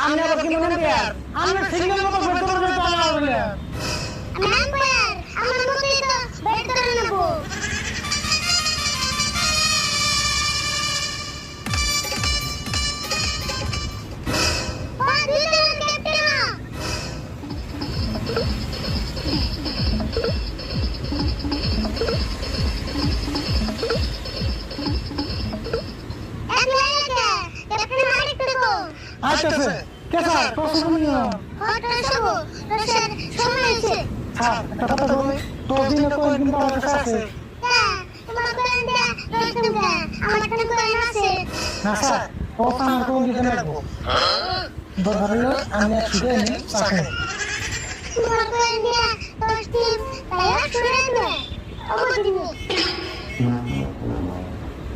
আমি আবার কি মনে প্লেয়ার আমরা সিঙ্গেল মতো বের করে দিতে আমার প্লেয়ার আমি প্লেয়ার আমার মতই তো বের করে নেব আচ্ছা কে স্যার প্রশ্ন নিও স্যার সময় আছে স্যার কথা বলি 10 দিনে কোন দিন আমার কাছে আছে তোমার কোন দিয়া রইতুম কা আমার কোন কোন আছে না স্যার ও আমার কোন দিতে লাগবো দরকার হলো আমি একটু নি সাথে তোমার কোন দিয়া 10 দিন তাই শুনে নে অবদিনে